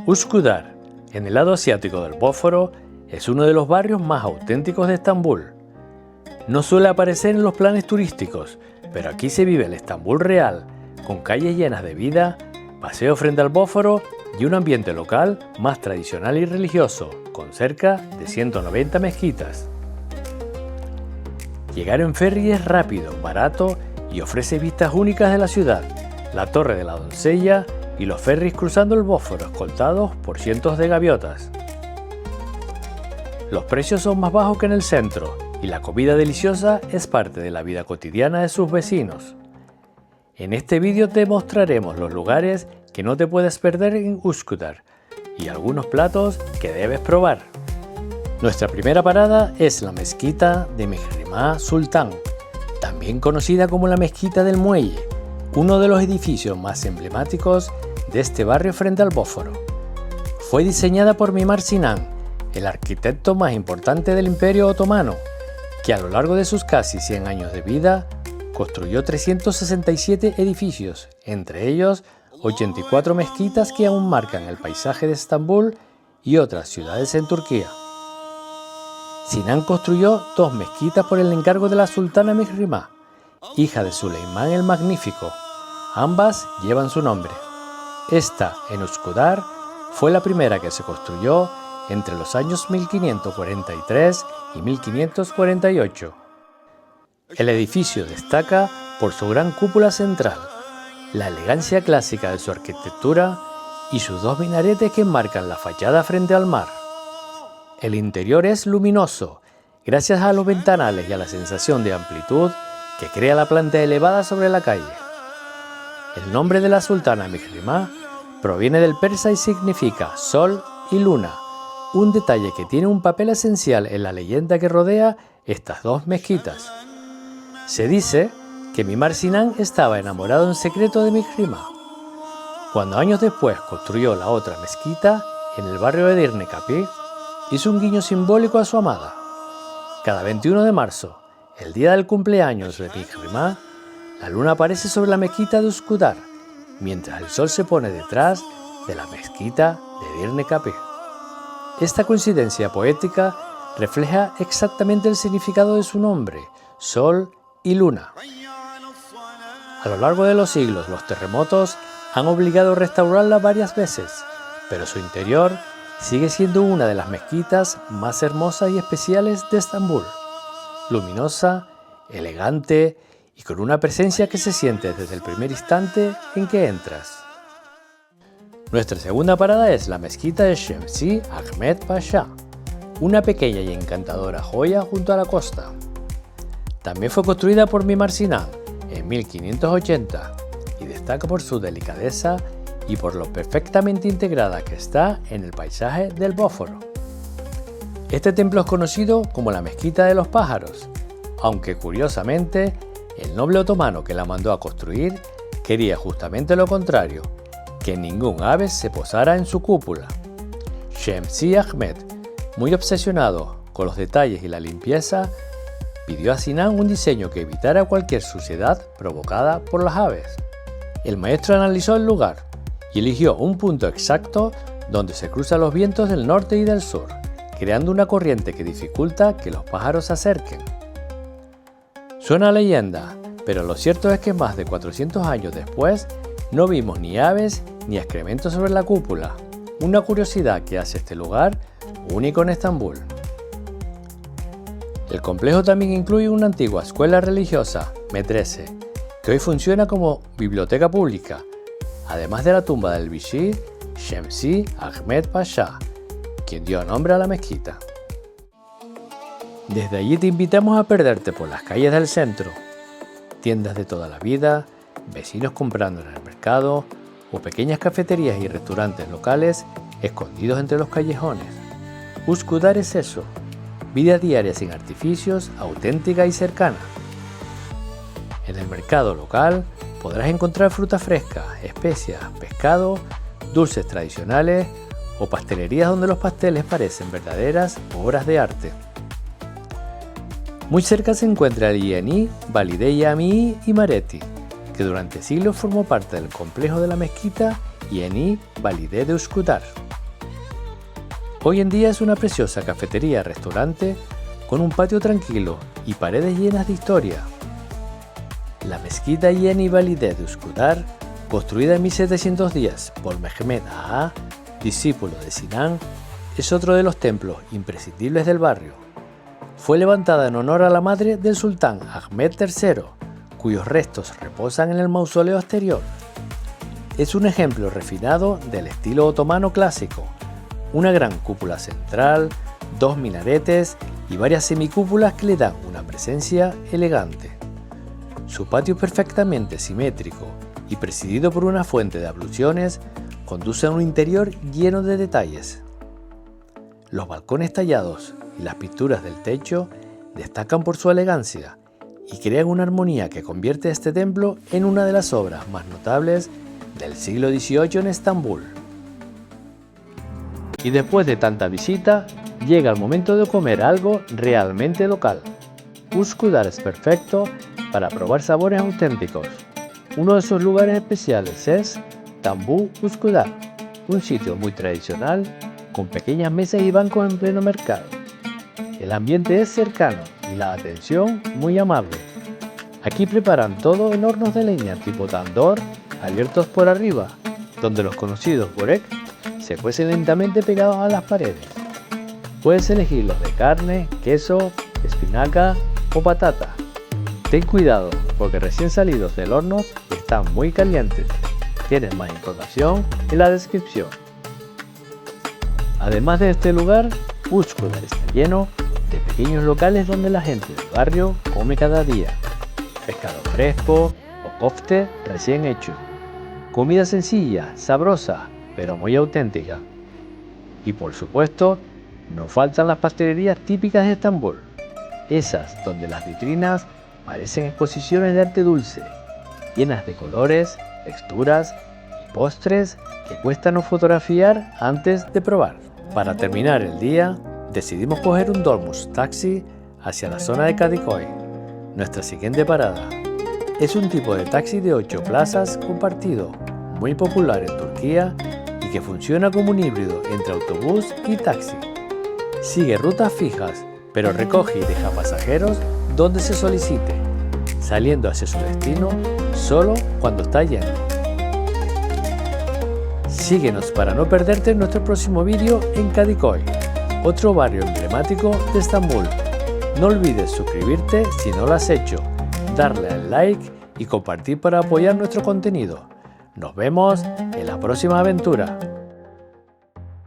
Üsküdar, en el lado asiático del Bósforo, es uno de los barrios más auténticos de Estambul. No suele aparecer en los planes turísticos, pero aquí se vive el Estambul real, con calles llenas de vida, paseo frente al Bósforo y un ambiente local más tradicional y religioso, con cerca de 190 mezquitas. Llegar en ferry es rápido, barato y ofrece vistas únicas de la ciudad, la Torre de la Doncella y los ferries cruzando el Bósforo escoltados por cientos de gaviotas. Los precios son más bajos que en el centro y la comida deliciosa es parte de la vida cotidiana de sus vecinos. En este vídeo te mostraremos los lugares que no te puedes perder en Üsküdar y algunos platos que debes probar. Nuestra primera parada es la mezquita de Mihrimah Sultan, también conocida como la Mezquita del Muelle, uno de los edificios más emblemáticos de este barrio frente al Bósforo. Fue diseñada por Mimar Sinan, el arquitecto más importante del Imperio Otomano, que a lo largo de sus casi 100 años de vida construyó 367 edificios, entre ellos 84 mezquitas que aún marcan el paisaje de Estambul y otras ciudades en Turquía. Sinan construyó 2 mezquitas por el encargo de la sultana Mihrimah, hija de Suleimán el Magnífico. Ambas llevan su nombre. Esta, en Üsküdar, fue la primera que se construyó entre los años 1543 y 1548. El edificio destaca por su gran cúpula central, la elegancia clásica de su arquitectura y sus 2 minaretes que enmarcan la fachada frente al mar. El interior es luminoso, gracias a los ventanales y a la sensación de amplitud que crea la planta elevada sobre la calle. El nombre de la sultana Mihrimah proviene del persa y significa sol y luna, un detalle que tiene un papel esencial en la leyenda que rodea estas 2 mezquitas. Se dice que Mimar Sinan estaba enamorado en secreto de Mihrimah. Cuando años después construyó la otra mezquita en el barrio de Edirne Kapı, hizo un guiño simbólico a su amada. Cada 21 de marzo, el día del cumpleaños de Mihrimah, la luna aparece sobre la mezquita de Üsküdar, mientras el sol se pone detrás de la mezquita de Edirne Kapı. Esta coincidencia poética refleja exactamente el significado de su nombre, sol y luna. A lo largo de los siglos, los terremotos han obligado a restaurarla varias veces, pero su interior sigue siendo una de las mezquitas más hermosas y especiales de Estambul, luminosa, elegante y con una presencia que se siente desde el primer instante en que entras. Nuestra segunda parada es la mezquita de Şemsi Ahmed Pasha, una pequeña y encantadora joya junto a la costa. También fue construida por Mimar Sinan en 1580 y destaca por su delicadeza y por lo perfectamente integrada que está en el paisaje del Bósforo. Este templo es conocido como la Mezquita de los Pájaros, aunque curiosamente el noble otomano que la mandó a construir quería justamente lo contrario, que ningún ave se posara en su cúpula. Şemsi Ahmed, muy obsesionado con los detalles y la limpieza, pidió a Sinan un diseño que evitara cualquier suciedad provocada por las aves. El maestro analizó el lugar y eligió un punto exacto donde se cruzan los vientos del norte y del sur, creando una corriente que dificulta que los pájaros se acerquen. Suena a leyenda, pero lo cierto es que más de 400 años después no vimos ni aves ni excrementos sobre la cúpula, una curiosidad que hace este lugar único en Estambul. El complejo también incluye una antigua escuela religiosa, Medrese, que hoy funciona como biblioteca pública, además de la tumba del visir Şemsi Ahmed Pasha, quien dio nombre a la mezquita. Desde allí te invitamos a perderte por las calles del centro, tiendas de toda la vida, vecinos comprando en el mercado o pequeñas cafeterías y restaurantes locales escondidos entre los callejones. Üsküdar es eso, vida diaria sin artificios, auténtica y cercana. En el mercado local podrás encontrar fruta fresca, especias, pescado, dulces tradicionales o pastelerías donde los pasteles parecen verdaderas obras de arte. Muy cerca se encuentra el Yeni Valide Camii İmareti, que durante siglos formó parte del complejo de la mezquita Yeni Valide de Üsküdar. Hoy en día es una preciosa cafetería-restaurante con un patio tranquilo y paredes llenas de historia. La mezquita Yeni Valide de Üsküdar, construida en 1710 por Mehmed Ağa, discípulo de Sinan, es otro de los templos imprescindibles del barrio. Fue levantada en honor a la madre del sultán Ahmed III, cuyos restos reposan en el mausoleo exterior. Es un ejemplo refinado del estilo otomano clásico, una gran cúpula central, 2 minaretes y varias semicúpulas que le dan una presencia elegante. Su patio perfectamente simétrico y presidido por una fuente de abluciones conduce a un interior lleno de detalles. Los balcones tallados y las pinturas del techo destacan por su elegancia y crean una armonía que convierte a este templo en una de las obras más notables del siglo XVIII en Estambul. Y después de tanta visita, llega el momento de comer algo realmente local. Üsküdar es perfecto para probar sabores auténticos. Uno de sus lugares especiales es Tambú Üsküdar, un sitio muy tradicional con pequeñas mesas y bancos en pleno mercado. El ambiente es cercano y la atención muy amable. Aquí preparan todo en hornos de leña tipo tandoor abiertos por arriba, donde los conocidos börek se cuecen lentamente pegados a las paredes. Puedes elegir los de carne, queso, espinaca o patata. Ten cuidado porque recién salidos del horno están muy calientes. Tienes más información en la descripción. Además de este lugar, Üsküdar está lleno de pequeños locales donde la gente del barrio come cada día. Pescado fresco o kofte recién hecho. Comida sencilla, sabrosa, pero muy auténtica. Y por supuesto, no faltan las pastelerías típicas de Estambul. Esas donde las vitrinas parecen exposiciones de arte dulce, llenas de colores, texturas y postres que cuesta no fotografiar antes de probar. Para terminar el día, decidimos coger un dolmuş taxi hacia la zona de Kadıköy, nuestra siguiente parada. Es un tipo de taxi de 8 plazas compartido, muy popular en Turquía y que funciona como un híbrido entre autobús y taxi. Sigue rutas fijas, pero recoge y deja pasajeros donde se solicite, saliendo hacia su destino solo cuando está lleno. Síguenos para no perderte nuestro próximo vídeo en Kadıköy, otro barrio emblemático de Estambul. No olvides suscribirte si no lo has hecho, darle al like y compartir para apoyar nuestro contenido. Nos vemos en la próxima aventura.